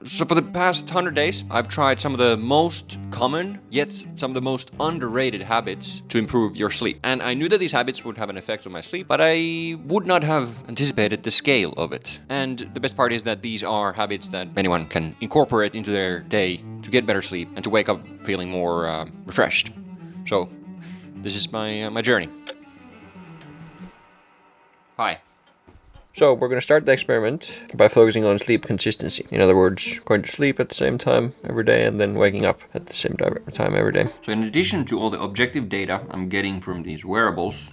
So for the past 100 days, I've tried some of the most common, yet some of the most underrated habits to improve your sleep. And I knew that these habits would have an effect on my sleep, but I would not have anticipated the scale of it. And the best part is that these are habits that anyone can incorporate into their day to get better sleep and to wake up feeling more refreshed. So this is my journey. Hi. So we're going to start the experiment by focusing on sleep consistency. In other words, going to sleep at the same time every day and then waking up at the same time every day. So in addition to all the objective data I'm getting from these wearables,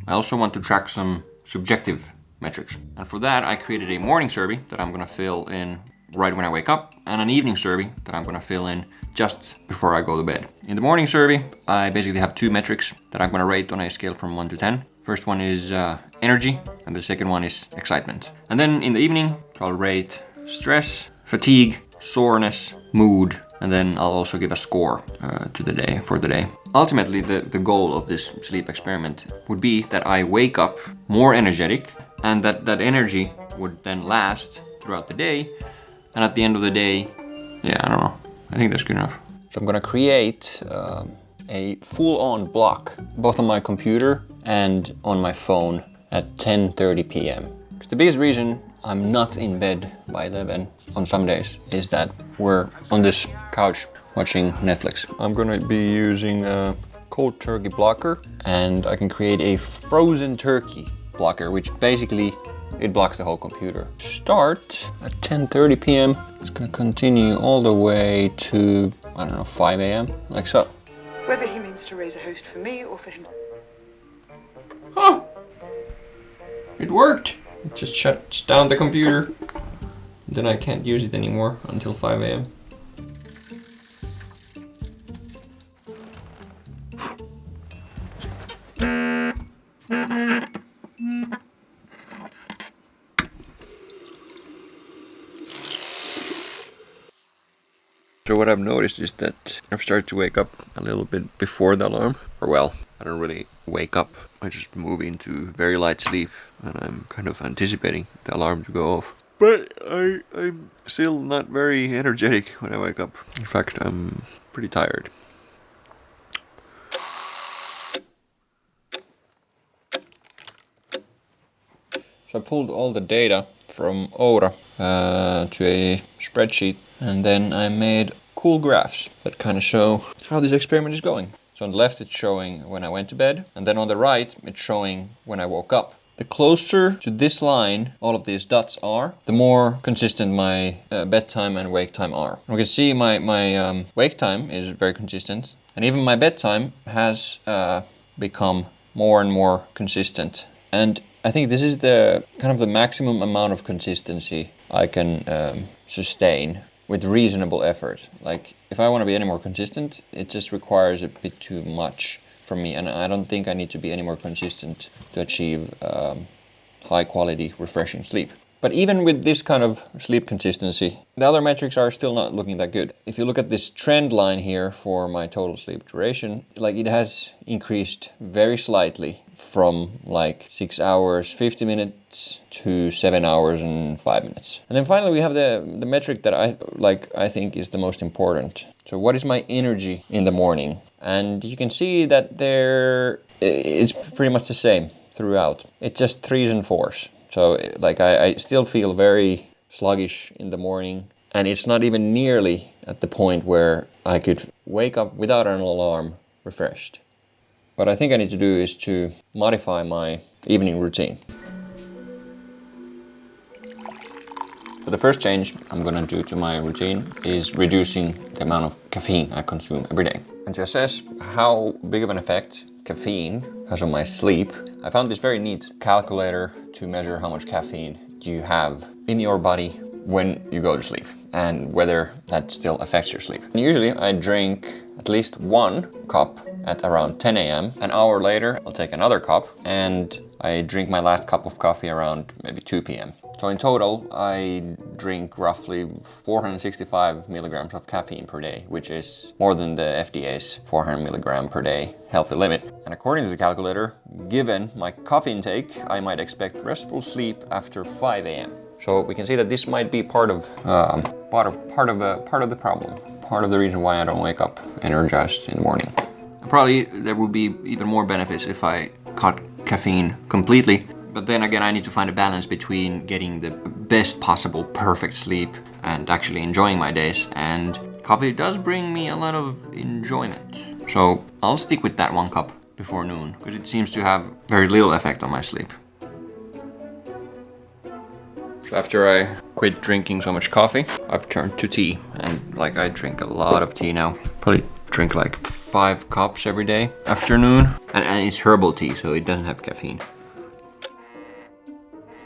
I also want to track some subjective metrics. And for that, I created a morning survey that I'm going to fill in right when I wake up and an evening survey that I'm going to fill in just before I go to bed. In the morning survey, I basically have two metrics that I'm going to rate on a scale from 1 to 10. First one is energy, and the second one is excitement. And then in the evening, I'll rate stress, fatigue, soreness, mood, and then I'll also give a score for the day. Ultimately, the goal of this sleep experiment would be that I wake up more energetic, and that energy would then last throughout the day. And at the end of the day, I don't know. I think that's good enough. So I'm gonna create a full-on block, both on my computer and on my phone at 10:30 p.m. The biggest reason I'm not in bed by 11 on some days is that we're on this couch watching Netflix. I'm gonna be using a cold turkey blocker, and I can create a frozen turkey blocker, which basically it blocks the whole computer. Start at 10:30 p.m. It's gonna continue all the way to, 5 a.m. like so. Whether he means to raise a host for me or for him. Huh! It worked! It just shuts down the computer. Then I can't use it anymore until 5 a.m. So what I've noticed is that I've started to wake up a little bit before the alarm. Or well, I don't really wake up. I just move into very light sleep and I'm kind of anticipating the alarm to go off. But I'm still not very energetic when I wake up. In fact, I'm pretty tired. So I pulled all the data from Oura to a spreadsheet, and then I made cool graphs that kind of show how this experiment is going. So on the left it's showing when I went to bed, and then on the right it's showing when I woke up. The closer to this line all of these dots are, the more consistent my bedtime and wake time are. We can see my wake time is very consistent, and even my bedtime has become more and more consistent. And I think this is the kind of the maximum amount of consistency I can sustain with reasonable effort. Like, if I want to be any more consistent, it just requires a bit too much from me, and I don't think I need to be any more consistent to achieve high quality, refreshing sleep. But even with this kind of sleep consistency, the other metrics are still not looking that good. If you look at this trend line here for my total sleep duration, like, it has increased very slightly from like 6 hours 50 minutes to 7 hours and 5 minutes. And then finally we have the metric that I think is the most important. So what is my energy in the morning? And you can see that it's pretty much the same throughout. It's just 3s and 4s. So like I still feel very sluggish in the morning, and it's not even nearly at the point where I could wake up without an alarm refreshed. What I think I need to do is to modify my evening routine. So the first change I'm gonna do to my routine is reducing the amount of caffeine I consume every day. And to assess how big of an effect caffeine has on my sleep, I found this very neat calculator to measure how much caffeine you have in your body when you go to sleep and whether that still affects your sleep. And usually I drink at least 1 cup at around 10 a.m. An hour later, I'll take another cup, and I drink my last cup of coffee around maybe 2 p.m. So in total, I drink roughly 465 milligrams of caffeine per day, which is more than the FDA's 400 milligram per day healthy limit. And according to the calculator, given my coffee intake, I might expect restful sleep after 5 a.m. So we can see that this might be part of the problem, part of the reason why I don't wake up energized in the morning. And probably there would be even more benefits if I cut caffeine completely. But then again, I need to find a balance between getting the best possible perfect sleep and actually enjoying my days. And coffee does bring me a lot of enjoyment. So I'll stick with that 1 cup before noon, because it seems to have very little effect on my sleep. So after I quit drinking so much coffee, I've turned to tea. And like, I drink a lot of tea now. Probably drink like 5 cups every day, afternoon. And it's herbal tea, so it doesn't have caffeine.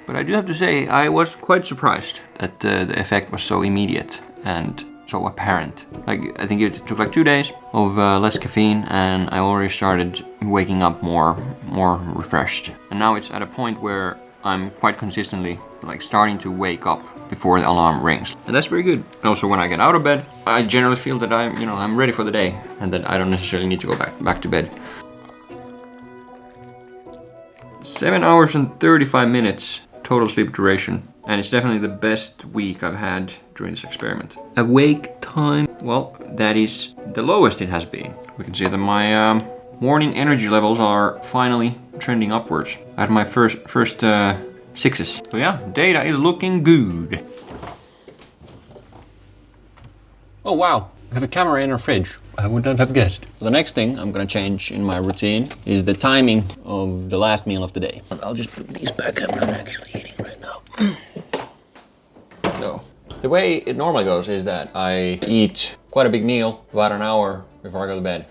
But I do have to say, I was quite surprised that the effect was so immediate and so apparent. Like, I think it took like 2 days of less caffeine, and I already started waking up more refreshed. And now it's at a point where I'm quite consistently like starting to wake up before the alarm rings. And that's very good. And also when I get out of bed, I generally feel that I'm ready for the day and that I don't necessarily need to go back to bed. 7 hours and 35 minutes total sleep duration. And it's definitely the best week I've had during this experiment. Awake time, well, that is the lowest it has been. We can see that my morning energy levels are finally trending upwards. I had my first 6s. So yeah, data is looking good. Oh wow, we have a camera in our fridge. I would not have guessed. The next thing I'm gonna change in my routine is the timing of the last meal of the day. I'll just put these back. I'm not actually eating right now. No. The way it normally goes is that I eat quite a big meal about an hour before I go to bed.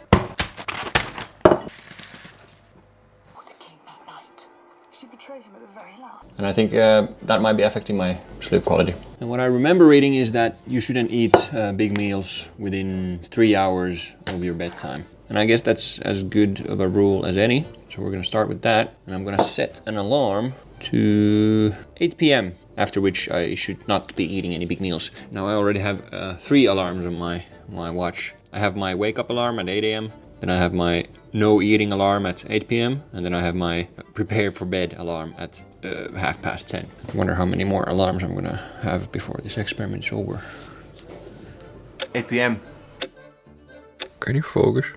And I think that might be affecting my sleep quality. And what I remember reading is that you shouldn't eat big meals within 3 hours of your bedtime. And I guess that's as good of a rule as any. So we're gonna start with that. And I'm gonna set an alarm to 8 p.m. after which I should not be eating any big meals. Now I already have 3 alarms on my watch. I have my wake up alarm at 8 a.m. Then I have my no eating alarm at 8 p.m. And then I have my prepare for bed alarm at 10:30. I wonder how many more alarms I'm gonna have before this experiment is over. 8 p.m. Can you focus?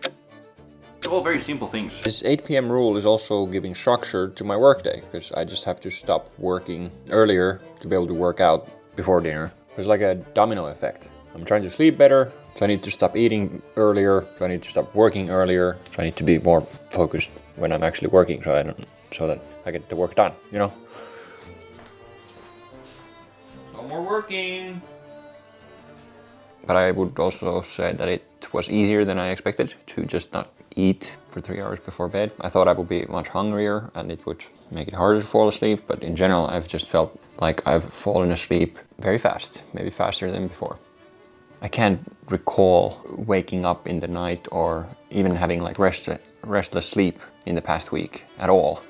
It's all very simple things. This 8 p.m. rule is also giving structure to my workday, because I just have to stop working earlier to be able to work out before dinner. There's like a domino effect. I'm trying to sleep better, so I need to stop eating earlier, so I need to stop working earlier, so I need to be more focused when I'm actually working, so that I get the work done, you know? No more working! But I would also say that it was easier than I expected to just not eat for 3 hours before bed. I thought I would be much hungrier and it would make it harder to fall asleep, but in general I've just felt like I've fallen asleep very fast, maybe faster than before. I can't recall waking up in the night or even having like restless sleep in the past week at all.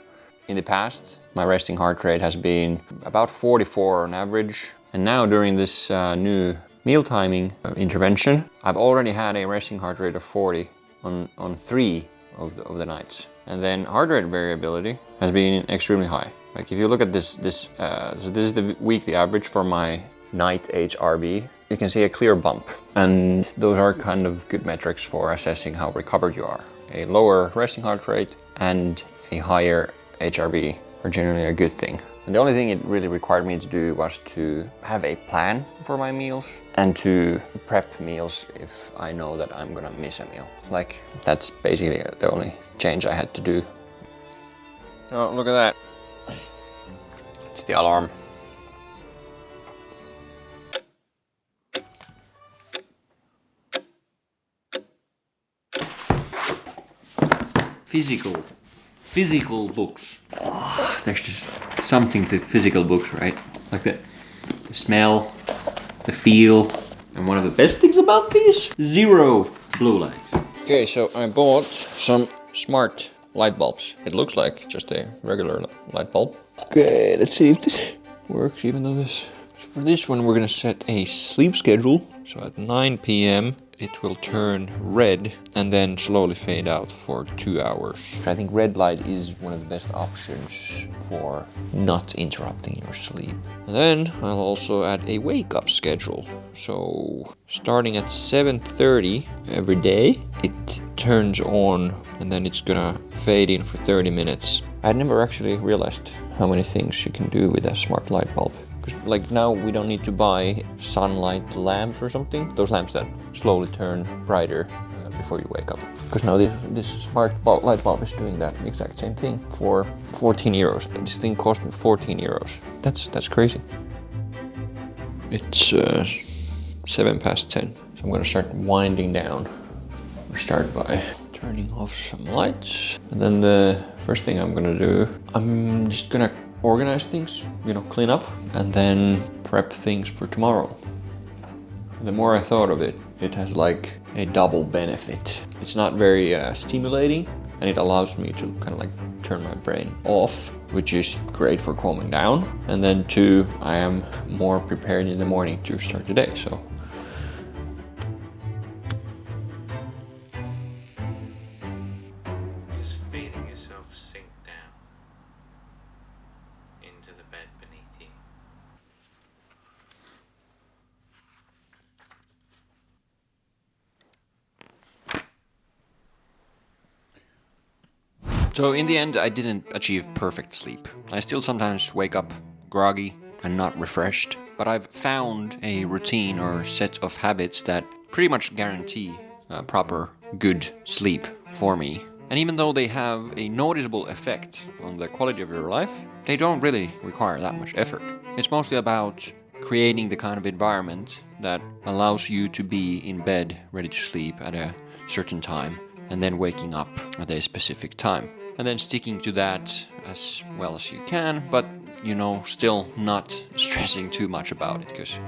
In the past, my resting heart rate has been about 44 on average. And now during this new meal timing intervention, I've already had a resting heart rate of 40 on 3 of the nights. And then heart rate variability has been extremely high. Like if you look at this so this is the weekly average for my night HRV. You can see a clear bump, and those are kind of good metrics for assessing how recovered you are. A lower resting heart rate and a higher HRV are generally a good thing. And the only thing it really required me to do was to have a plan for my meals and to prep meals if I know that I'm gonna miss a meal. Like, that's basically the only change I had to do. Oh, look at that. It's the alarm. Physical books. Oh, there's just something to physical books, right? Like the smell, the feel, and one of the best things about these, 0 blue light. Okay, so I bought some smart light bulbs. It looks like just a regular light bulb. Okay, let's see if this works, even though this... So for this one, we're gonna set a sleep schedule. So at 9 p.m., it will turn red and then slowly fade out for 2 hours. I think red light is one of the best options for not interrupting your sleep. And then I'll also add a wake up schedule. So starting at 7:30 every day, it turns on and then it's gonna fade in for 30 minutes. I had never actually realized how many things you can do with a smart light bulb. Because like now we don't need to buy sunlight lamps or something. Those lamps that slowly turn brighter before you wake up. Because now this smart light bulb is doing that exact same thing for 14 euros. This thing cost me 14 euros. That's crazy. It's 7 past 10. So I'm gonna start winding down. We'll start by turning off some lights. And then the first thing I'm gonna do, I'm just gonna organize things, clean up, and then prep things for tomorrow. The more I thought of it, it has like a double benefit. It's not very stimulating, and it allows me to kind of like turn my brain off, which is great for calming down. And then 2, I am more prepared in the morning to start the day, so. Just feeling yourself sink down into the bed beneath you. So in the end, I didn't achieve perfect sleep. I still sometimes wake up groggy and not refreshed, but I've found a routine or set of habits that pretty much guarantee proper, good sleep for me. And even though they have a noticeable effect on the quality of your life, they don't really require that much effort. It's mostly about creating the kind of environment that allows you to be in bed ready to sleep at a certain time and then waking up at a specific time. And then sticking to that as well as you can, but still not stressing too much about it because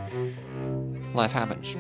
life happens.